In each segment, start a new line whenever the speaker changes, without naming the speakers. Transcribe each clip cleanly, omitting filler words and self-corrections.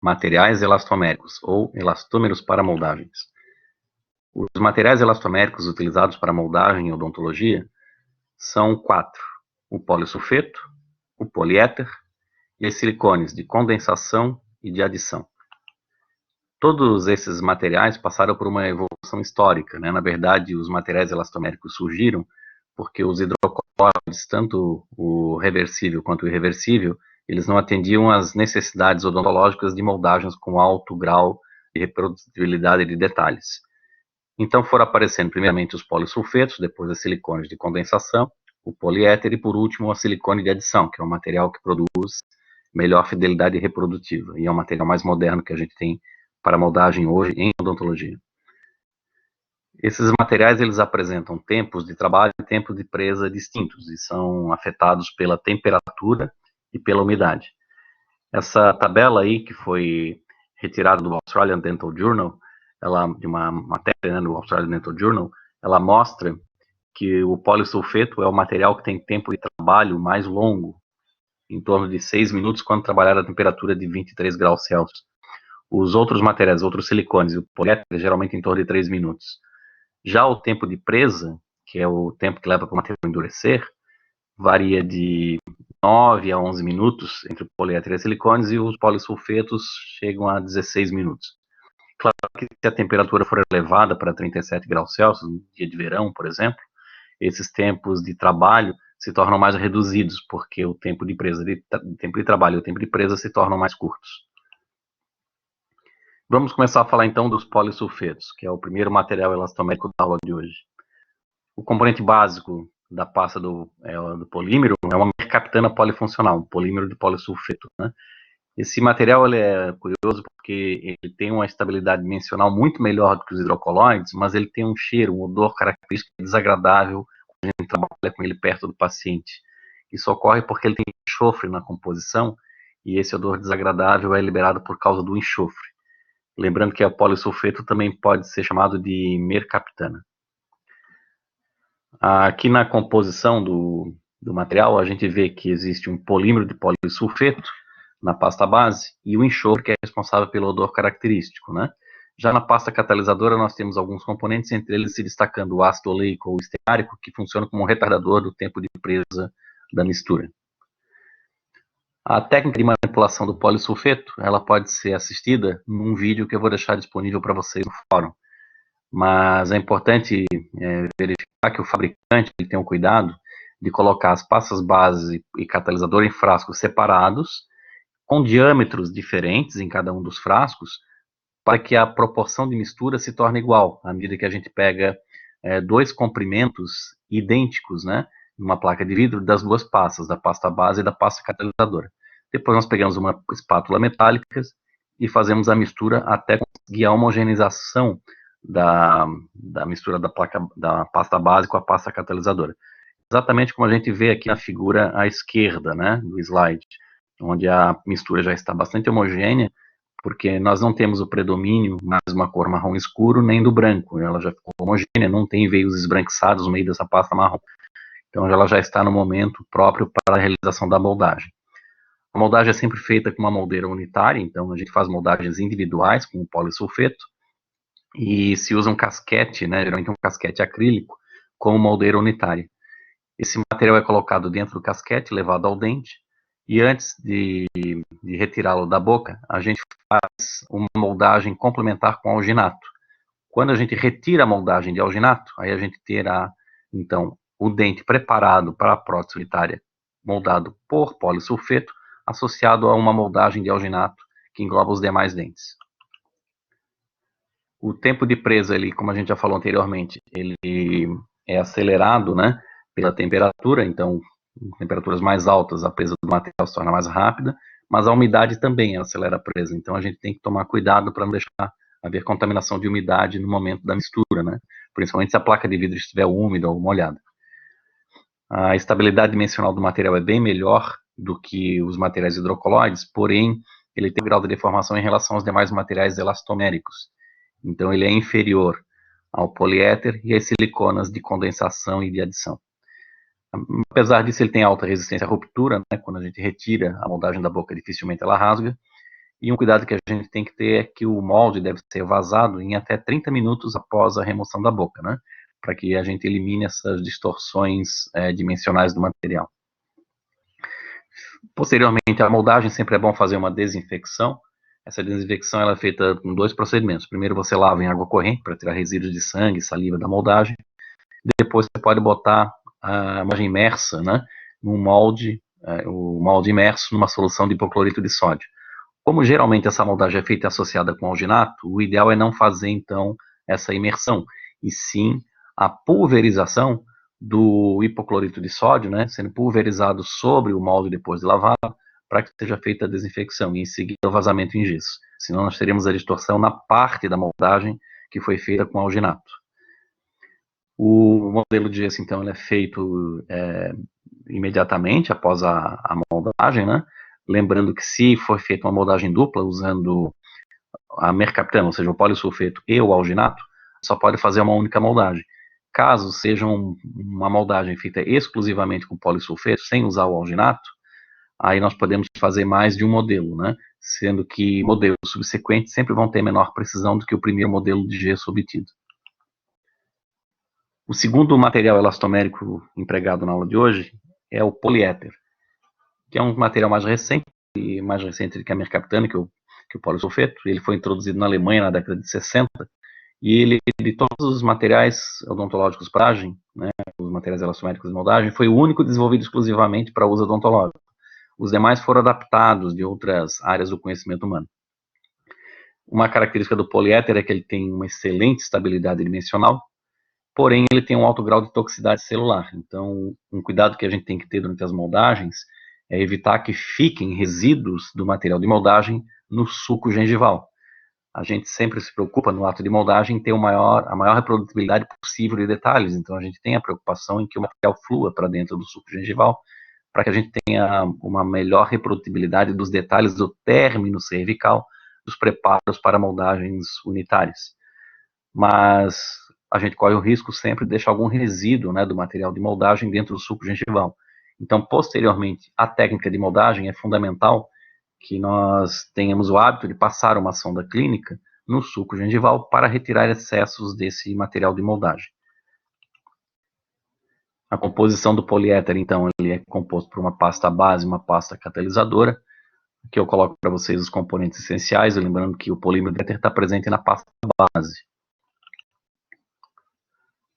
materiais elastoméricos, ou elastômeros para moldagens. Os materiais elastoméricos utilizados para moldagem em odontologia são 4: o polisulfeto, o poliéter e os silicones de condensação e de adição. Todos esses materiais passaram por uma evolução histórica, né? Na verdade, os materiais elastoméricos surgiram porque os hidrocolóides, tanto o reversível quanto o irreversível, eles não atendiam às necessidades odontológicas de moldagens com alto grau de reprodutibilidade de detalhes. Então foram aparecendo primeiramente os polisulfetos, depois os silicones de condensação, o poliéter e por último a silicone de adição, que é um material que produz melhor fidelidade reprodutiva e é um material mais moderno que a gente tem para moldagem hoje em odontologia. Esses materiais eles apresentam tempos de trabalho e tempos de presa distintos e são afetados pela temperatura e pela umidade. Essa tabela aí que foi retirada do Australian Dental Journal, de uma matéria, né, do Australian Dental Journal, ela mostra que o polisulfeto é o material que tem tempo de trabalho mais longo, em torno de 6 minutos, quando trabalhar a temperatura de 23 graus Celsius. Os outros materiais, outros silicones e o poliéter, geralmente em torno de 3 minutos. Já o tempo de presa, que é o tempo que leva para o material endurecer, varia de 9 a 11 minutos entre o poliéter e os silicones, e os polisulfetos chegam a 16 minutos. Claro que se a temperatura for elevada para 37 graus Celsius, no dia de verão, por exemplo, esses tempos de trabalho se tornam mais reduzidos, porque o tempo de presa, tempo de trabalho e o tempo de presa se tornam mais curtos. Vamos começar a falar então dos polisulfetos, que é o primeiro material elastomérico da aula de hoje. O componente básico da pasta do polímero é uma mercaptana polifuncional, um polímero de polisulfeto, né? Esse material ele é curioso porque ele tem uma estabilidade dimensional muito melhor do que os hidrocolóides, mas ele tem um cheiro, um odor característico desagradável quando a gente trabalha com ele perto do paciente. Isso ocorre porque ele tem enxofre na composição e esse odor desagradável é liberado por causa do enxofre. Lembrando que o polisulfeto também pode ser chamado de mercaptana. Aqui na composição do material, a gente vê que existe um polímero de polisulfeto na pasta base e o enxofre que é responsável pelo odor característico, né? Já na pasta catalisadora nós temos alguns componentes, entre eles se destacando o ácido oleico ou esteárico, que funciona como um retardador do tempo de presa da mistura. A técnica de manipulação do polisulfeto, ela pode ser assistida num vídeo que eu vou deixar disponível para vocês no fórum. Mas é importante verificar que o fabricante tem o cuidado de colocar as pastas base e catalisador em frascos separados, com diâmetros diferentes em cada um dos frascos, para que a proporção de mistura se torne igual, à medida que a gente pega dois comprimentos idênticos, né, numa placa de vidro das duas pastas, da pasta base e da pasta catalisadora. Depois nós pegamos uma espátula metálica e fazemos a mistura até conseguir a homogeneização da mistura da pasta base com a pasta catalisadora. Exatamente como a gente vê aqui na figura à esquerda, né, do slide, onde a mistura já está bastante homogênea, porque nós não temos o predomínio mais uma cor marrom escuro, nem do branco. Ela já ficou homogênea, não tem veios esbranquiçados no meio dessa pasta marrom. Então ela já está no momento próprio para a realização da moldagem. A moldagem é sempre feita com uma moldeira unitária, então a gente faz moldagens individuais com o polisulfeto, e se usa um casquete, né, geralmente um casquete acrílico, como moldeira unitária. Esse material é colocado dentro do casquete, levado ao dente, e antes de retirá-lo da boca, a gente faz uma moldagem complementar com alginato. Quando a gente retira a moldagem de alginato, aí a gente terá, então, o dente preparado para a prótese unitária, moldado por polisulfeto, associado a uma moldagem de alginato que engloba os demais dentes. O tempo de presa, ele, como a gente já falou anteriormente, ele é acelerado, né, pela temperatura, então, em temperaturas mais altas, a presa do material se torna mais rápida, mas a umidade também acelera a presa, então a gente tem que tomar cuidado para não deixar haver contaminação de umidade no momento da mistura, né, principalmente se a placa de vidro estiver úmida ou molhada. A estabilidade dimensional do material é bem melhor do que os materiais hidrocolóides, porém, ele tem um grau de deformação em relação aos demais materiais elastoméricos. Então, ele é inferior ao poliéter e às siliconas de condensação e de adição. Apesar disso, ele tem alta resistência à ruptura, né? Quando a gente retira a moldagem da boca, dificilmente ela rasga. E um cuidado que a gente tem que ter é que o molde deve ser vazado em até 30 minutos após a remoção da boca, né? Para que a gente elimine essas distorções dimensionais do material. Posteriormente, a moldagem sempre é bom fazer uma desinfecção. Essa desinfecção ela é feita com 2 procedimentos. Primeiro você lava em água corrente para tirar resíduos de sangue e saliva da moldagem. Depois você pode botar a moldagem imersa, né, num molde, o molde imerso numa solução de hipoclorito de sódio. Como geralmente essa moldagem é feita e associada com alginato, o ideal é não fazer então essa imersão, e sim a pulverização do hipoclorito de sódio, né, sendo pulverizado sobre o molde depois de lavado, para que seja feita a desinfecção e em seguida o vazamento em gesso. Senão nós teríamos a distorção na parte da moldagem que foi feita com alginato. O modelo de gesso, então, ele é feito imediatamente após a moldagem, né? Lembrando que se for feita uma moldagem dupla usando a mercaptana, ou seja, o polisulfeto e o alginato, só pode fazer uma única moldagem. Caso seja uma moldagem feita exclusivamente com polisulfeto, sem usar o alginato, aí nós podemos fazer mais de um modelo, né? Sendo que modelos subsequentes sempre vão ter menor precisão do que o primeiro modelo de gesso obtido. O segundo material elastomérico empregado na aula de hoje é o poliéter, que é um material mais recente do que a mercaptana, que o polisulfeto. Ele foi introduzido na Alemanha na década de 60, e ele, de todos os materiais odontológicos para moldagem, né, os materiais elastoméricos de moldagem, foi o único desenvolvido exclusivamente para uso odontológico. Os demais foram adaptados de outras áreas do conhecimento humano. Uma característica do poliéter é que ele tem uma excelente estabilidade dimensional, porém ele tem um alto grau de toxicidade celular. Então, um cuidado que a gente tem que ter durante as moldagens é evitar que fiquem resíduos do material de moldagem no suco gengival. A gente sempre se preocupa no ato de moldagem em ter a maior reprodutibilidade possível de detalhes, então a gente tem a preocupação em que o material flua para dentro do suco gengival, para que a gente tenha uma melhor reprodutibilidade dos detalhes do término cervical dos preparos para moldagens unitárias. Mas a gente corre o risco sempre de deixar algum resíduo, né, do material de moldagem dentro do suco gengival. Então, posteriormente, a técnica de moldagem é fundamental que nós tenhamos o hábito de passar uma sonda clínica no suco gengival para retirar excessos desse material de moldagem. A composição do poliéter, então, ele é composto por uma pasta base e uma pasta catalisadora. Aqui eu coloco para vocês os componentes essenciais, lembrando que o polímero de éter está presente na pasta base.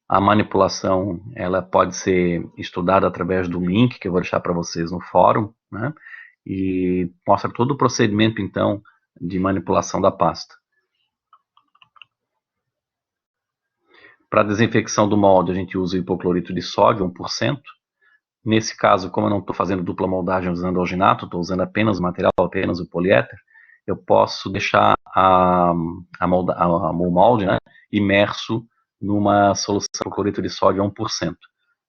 A manipulação ela pode ser estudada através do link que eu vou deixar para vocês no fórum, né? E mostra todo o procedimento, então, de manipulação da pasta. Para a desinfecção do molde, a gente usa o hipoclorito de sódio, 1%. Nesse caso, como eu não estou fazendo dupla moldagem usando alginato, estou usando apenas o material, apenas o poliéter, eu posso deixar o molde, né, imerso numa solução de hipoclorito de sódio a 1%.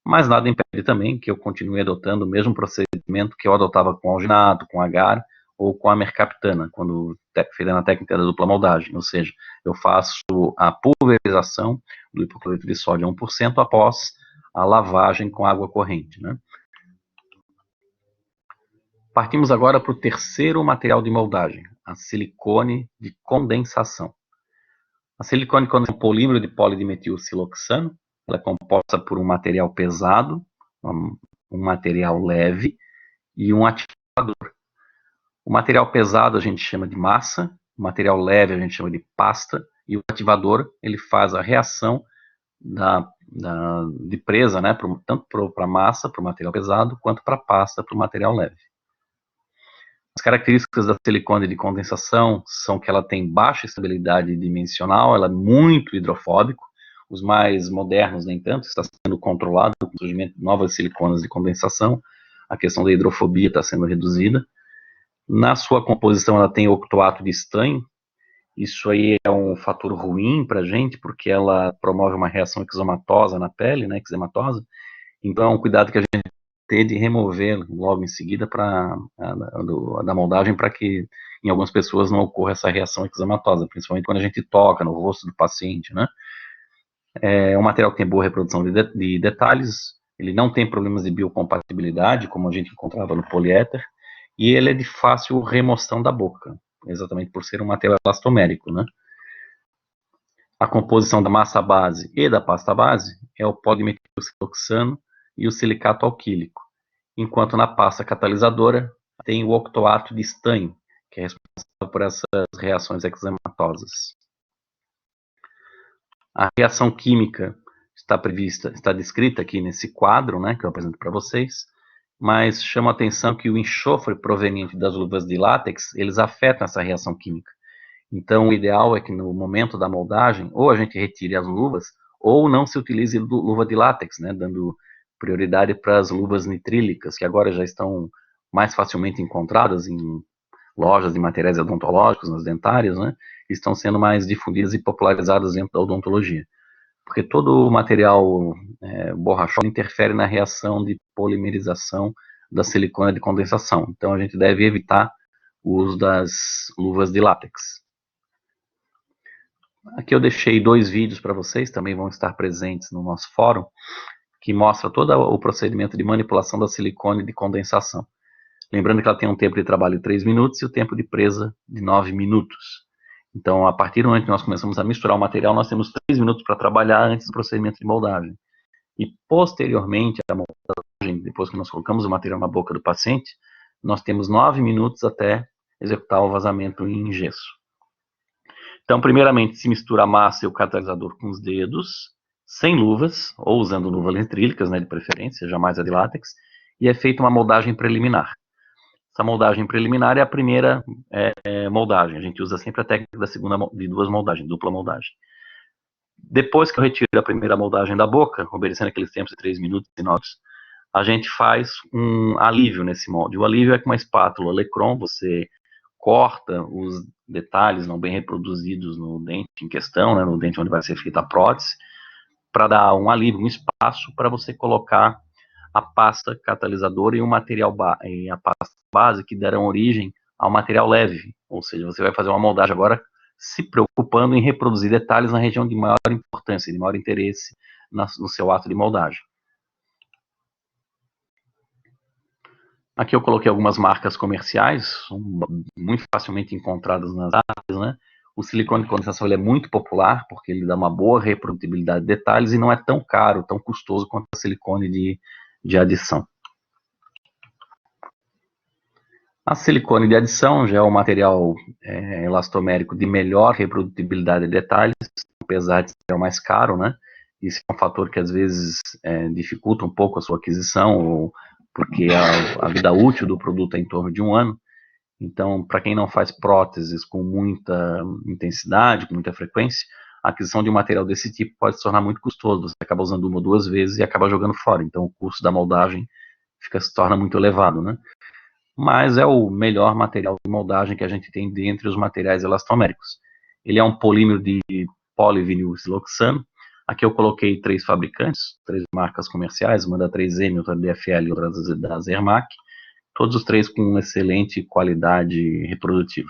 Mas nada impede também que eu continue adotando o mesmo procedimento que eu adotava com alginato, com agar ou com a mercaptana, quando feita na técnica da dupla moldagem, ou seja, eu faço a pulverização do hipoclorito de sódio a 1% após a lavagem com água corrente, né? Partimos agora para o terceiro material de moldagem, a silicone de condensação. A silicone de condensação é um polímero de polidimetilsiloxano. Ela é composta por um material pesado, um material leve e um ativador. O material pesado a gente chama de massa, o material leve a gente chama de pasta, e o ativador ele faz a reação de presa, né, tanto para a massa, para o material pesado, quanto para a pasta, para o material leve. As características da silicone de condensação são que ela tem baixa estabilidade dimensional, ela é muito hidrofóbico. Os mais modernos, nem tanto, está sendo controlado com o surgimento de novas siliconas de condensação. A questão da hidrofobia está sendo reduzida. Na sua composição, ela tem octoato de estanho. Isso aí é um fator ruim para a gente, porque ela promove uma reação exomatosa na pele, né, eczematosa. Então, é um cuidado que a gente tem de remover logo em seguida da moldagem, para que em algumas pessoas não ocorra essa reação eczematosa, principalmente quando a gente toca no rosto do paciente, né? É um material que tem boa reprodução de detalhes, ele não tem problemas de biocompatibilidade, como a gente encontrava no poliéter, e ele é de fácil remoção da boca, exatamente por ser um material elastomérico, né? A composição da massa base e da pasta base é o polimetilsiloxano e o silicato alquílico, enquanto na pasta catalisadora tem o octoato de estanho, que é responsável por essas reações exematosas. A reação química está descrita aqui nesse quadro, né, que eu apresento para vocês, mas chama a atenção que o enxofre proveniente das luvas de látex, eles afetam essa reação química. Então, o ideal é que no momento da moldagem, ou a gente retire as luvas, ou não se utilize luva de látex, né, dando prioridade para as luvas nitrílicas, que agora já estão mais facilmente encontradas em lojas de materiais odontológicos, nas dentárias, né, estão sendo mais difundidas e popularizadas dentro da odontologia. Porque todo o material borrachoso interfere na reação de polimerização da silicona de condensação. Então, a gente deve evitar o uso das luvas de látex. Aqui eu deixei 2 vídeos para vocês, também vão estar presentes no nosso fórum, que mostra todo o procedimento de manipulação da silicone de condensação. Lembrando que ela tem um tempo de trabalho de 3 minutos e o tempo de presa de 9 minutos. Então, a partir do momento que nós começamos a misturar o material, nós temos 3 minutos para trabalhar antes do procedimento de moldagem. E, posteriormente à moldagem, depois que nós colocamos o material na boca do paciente, nós temos 9 minutos até executar o vazamento em gesso. Então, primeiramente, se mistura a massa e o catalisador com os dedos, sem luvas, ou usando luvas nitrílicas, né, de preferência, jamais a de látex, e é feita uma moldagem preliminar. Essa moldagem preliminar é a primeira moldagem. A gente usa sempre a técnica da segunda de 2 moldagens, dupla moldagem. Depois que eu retiro a primeira moldagem da boca, obedecendo aqueles tempos de 3 minutos e 9, a gente faz um alívio nesse molde. O alívio é com uma espátula Lecron, você corta os detalhes não bem reproduzidos no dente em questão, né, no dente onde vai ser feita a prótese, para dar um alívio, um espaço para você colocar a pasta catalisadora e o material e a pasta base que deram origem ao material leve, ou seja, você vai fazer uma moldagem agora se preocupando em reproduzir detalhes na região de maior importância, de maior interesse no seu ato de moldagem. Aqui eu coloquei algumas marcas comerciais, muito facilmente encontradas nas áreas, né? O silicone de condensação ele é muito popular, porque ele dá uma boa reprodutibilidade de detalhes e não é tão caro, tão custoso quanto o silicone de adição. A silicone de adição já é um material elastomérico de melhor reprodutibilidade de detalhes, apesar de ser mais caro, né? Isso é um fator que às vezes dificulta um pouco a sua aquisição, ou porque a vida útil do produto é em torno de 1 ano. Então, para quem não faz próteses com muita intensidade, com muita frequência, a aquisição de um material desse tipo pode se tornar muito custoso. Você acaba usando 1 ou 2 vezes e acaba jogando fora. Então, o custo da moldagem se torna muito elevado, né? Mas é o melhor material de moldagem que a gente tem dentre os materiais elastoméricos. Ele é um polímero de polivinilsiloxano. Aqui eu coloquei 3 fabricantes, 3 marcas comerciais, uma da 3M, outra da DFL e outra da Zermatt, todos os 3 com excelente qualidade reprodutiva.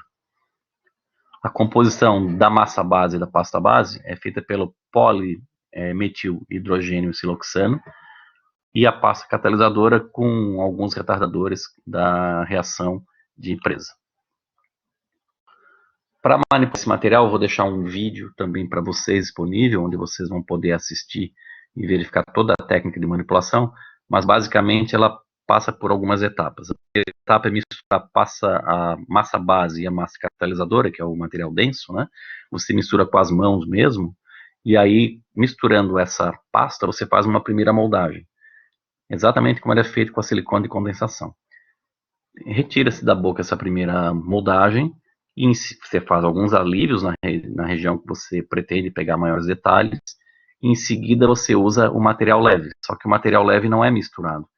A composição da massa base e da pasta base é feita pelo polimetilhidrogênio siloxano, e a pasta catalisadora com alguns retardadores da reação de presa. Para manipular esse material, eu vou deixar um vídeo também para vocês disponível, onde vocês vão poder assistir e verificar toda a técnica de manipulação, mas basicamente ela passa por algumas etapas. A primeira etapa é misturar a massa base e a massa catalisadora, que é o material denso, né? Você mistura com as mãos mesmo, e aí, misturando essa pasta, você faz uma primeira moldagem. Exatamente como era feito com a silicone de condensação. Retira-se da boca essa primeira moldagem e você faz alguns alívios na região que você pretende pegar maiores detalhes. E em seguida você usa o material leve, só que o material leve não é misturado.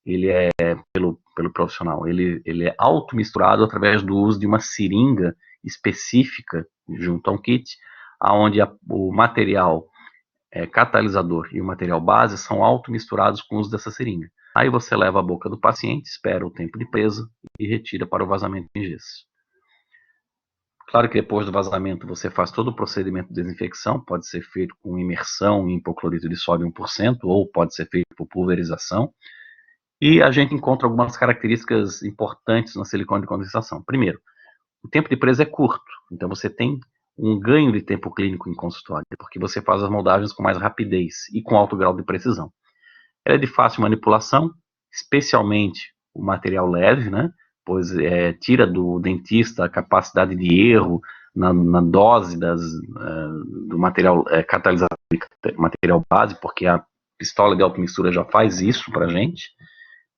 Ele é, pelo profissional, ele é auto-misturado através do uso de uma seringa específica junto a um kit, onde o material catalisador e o material base são auto-misturados com o uso dessa seringa. Aí você leva a boca do paciente, espera o tempo de presa e retira para o vazamento em gesso. Claro que depois do vazamento você faz todo o procedimento de desinfecção, pode ser feito com imersão em hipoclorito de sódio 1%, ou pode ser feito por pulverização. E a gente encontra algumas características importantes na silicone de condensação. Primeiro, o tempo de presa é curto, então você tem um ganho de tempo clínico em consultório, porque você faz as moldagens com mais rapidez e com alto grau de precisão. Ela é de fácil manipulação, especialmente o material leve, né? Pois tira do dentista a capacidade de erro na dose do material catalisador, material base, porque a pistola de automistura já faz isso para a gente,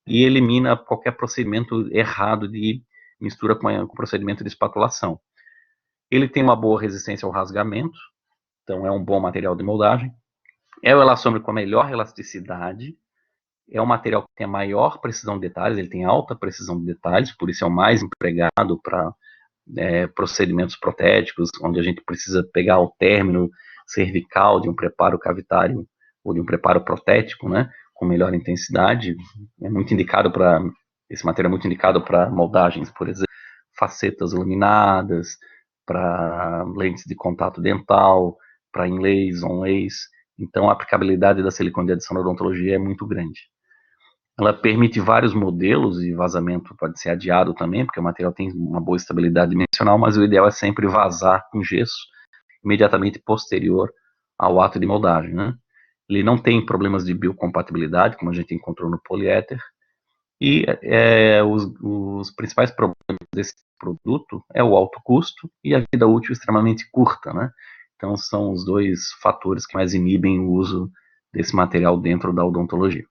e elimina qualquer procedimento errado de mistura com procedimento de espatulação. Ele tem uma boa resistência ao rasgamento, então é um bom material de moldagem. É o elastômero com a melhor elasticidade, é um material que tem a maior precisão de detalhes, ele tem alta precisão de detalhes, por isso é o mais empregado para procedimentos protéticos, onde a gente precisa pegar o término cervical de um preparo cavitário ou de um preparo protético, né, com melhor intensidade. Esse material é muito indicado para moldagens, por exemplo, facetas laminadas, para lentes de contato dental, para inlays, onlays. Então, a aplicabilidade da silicone de adição na odontologia é muito grande. Ela permite vários modelos e vazamento pode ser adiado também, porque o material tem uma boa estabilidade dimensional, mas o ideal é sempre vazar com gesso imediatamente posterior ao ato de moldagem, né? Ele não tem problemas de biocompatibilidade, como a gente encontrou no poliéter, e os principais problemas desse produto é o alto custo e a vida útil extremamente curta, né? Então são os dois fatores que mais inibem o uso desse material dentro da odontologia.